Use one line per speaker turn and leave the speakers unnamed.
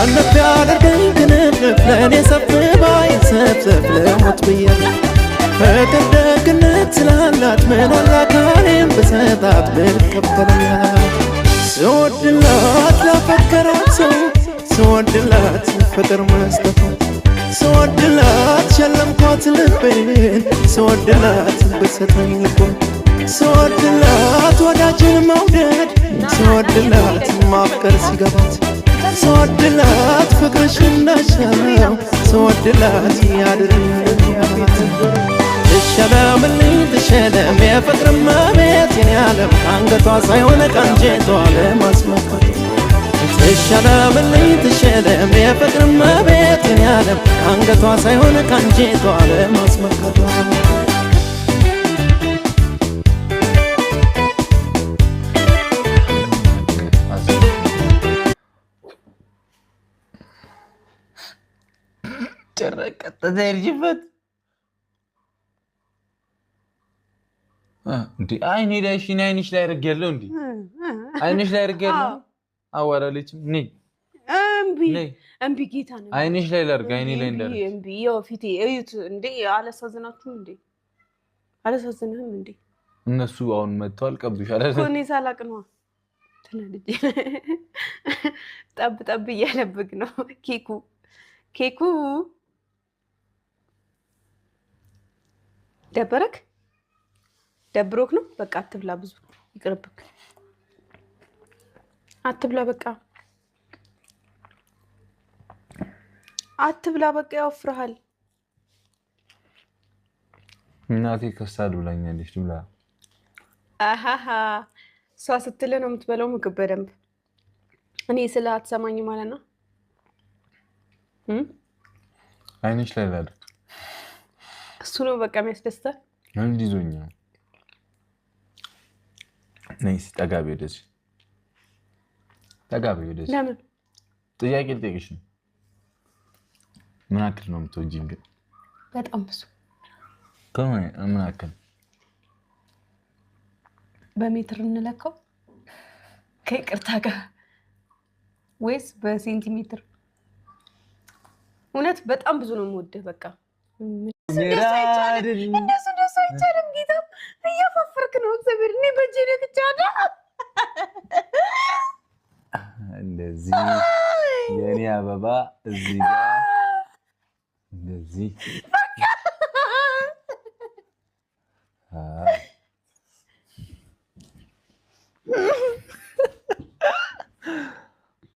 ሰነፍ ያደርገኝ ግንፍ ለእኔ ሰፍ ባይ ሰብሰብ ለሞት ብያለሁ ፍቅር ደግነት ስላላት ምኗን ላካሬም ብሰጣት ብልቀበላት ስወድላት ላፈቀራት ሰው ስወድላት ፍቅር መስጠቷት ስወድላት ሸለምኳት ልቤን ስወድላት ብሰጠኝ ልቦን ስወድላት ወዳጅን መውደድ ስወድላት ማፍቀር ሲገባት ስወድላት ፍቅርሽ እንዳሻው ስወድላት ያድርግላት ትሸለምልኝ ትሸለም የፍቅር መቤት የኔ ዓለም አንገቷ ሳይሆን ቀንጀቷ ለማስመካት ትሸለምልኝ ትሸለም የፍቅር መቤት የኔ ዓለም አንገቷ ሳይሆን ቀንጀቷ ለማስመካት
ጨረቀት ተዘርጅበት እንዴ አይኔ ላይ እሺ አይንሽ ላይ አድርጌያለሁ እንዴ አይንሽ ላይ አድርጌያለሁ አዋራለችም ነይ
እምቢ ጌታ ነው
አይንሽ ላይ ላድርግ አይኔ ላይ እንዳደረግ
እምቢ ያው ፊቴ እዩት እንዴ አላሳዝናችሁም እንዴ አላሳዝንህም እንዴ
እነሱ አሁን መጥተዋል ቀብሽ አይደል
ኮኔ ሳላቅ ነው ተናድጄ ጠብ እያለብክ ነው ኬኩ ደብሮክ ነው በቃ አትብላ ብዙ ይቅርብክ አትብላ በቃ አትብላ በቃ ያወፍርሃል
እናቴ ከሳድ ብላኛለች ብላ
አሃሃ እሷ ስትልህ ነው የምትበላው ምግብ በደንብ እኔ ስለ አትሰማኝ ማለት ነው
አይንሽ ላይ ላድርግ
እሱ ነው በቃ የሚያስደስታል
አንድ ይዞኛል ነይስ ጠጋቢ ወደዚህ
ለምን
ጥያቄ ልጠይቅሽ ነው ምን አክል ነው የምትወጂኝ ግን
በጣም ብዙ
ምን አክል
በሜትር እንለካው ከይቅርታ ጋር ወይስ በሴንቲሜትር እውነት በጣም ብዙ ነው የምወደው በቃ እንደሱ አይቻልም ጌታ እያፋፈርክ ነው እግዚአብሔር እኔ በእጄ ነክቻለሁ
እንደዚህ የኔ አበባ እዚህ ጋር እንደዚህ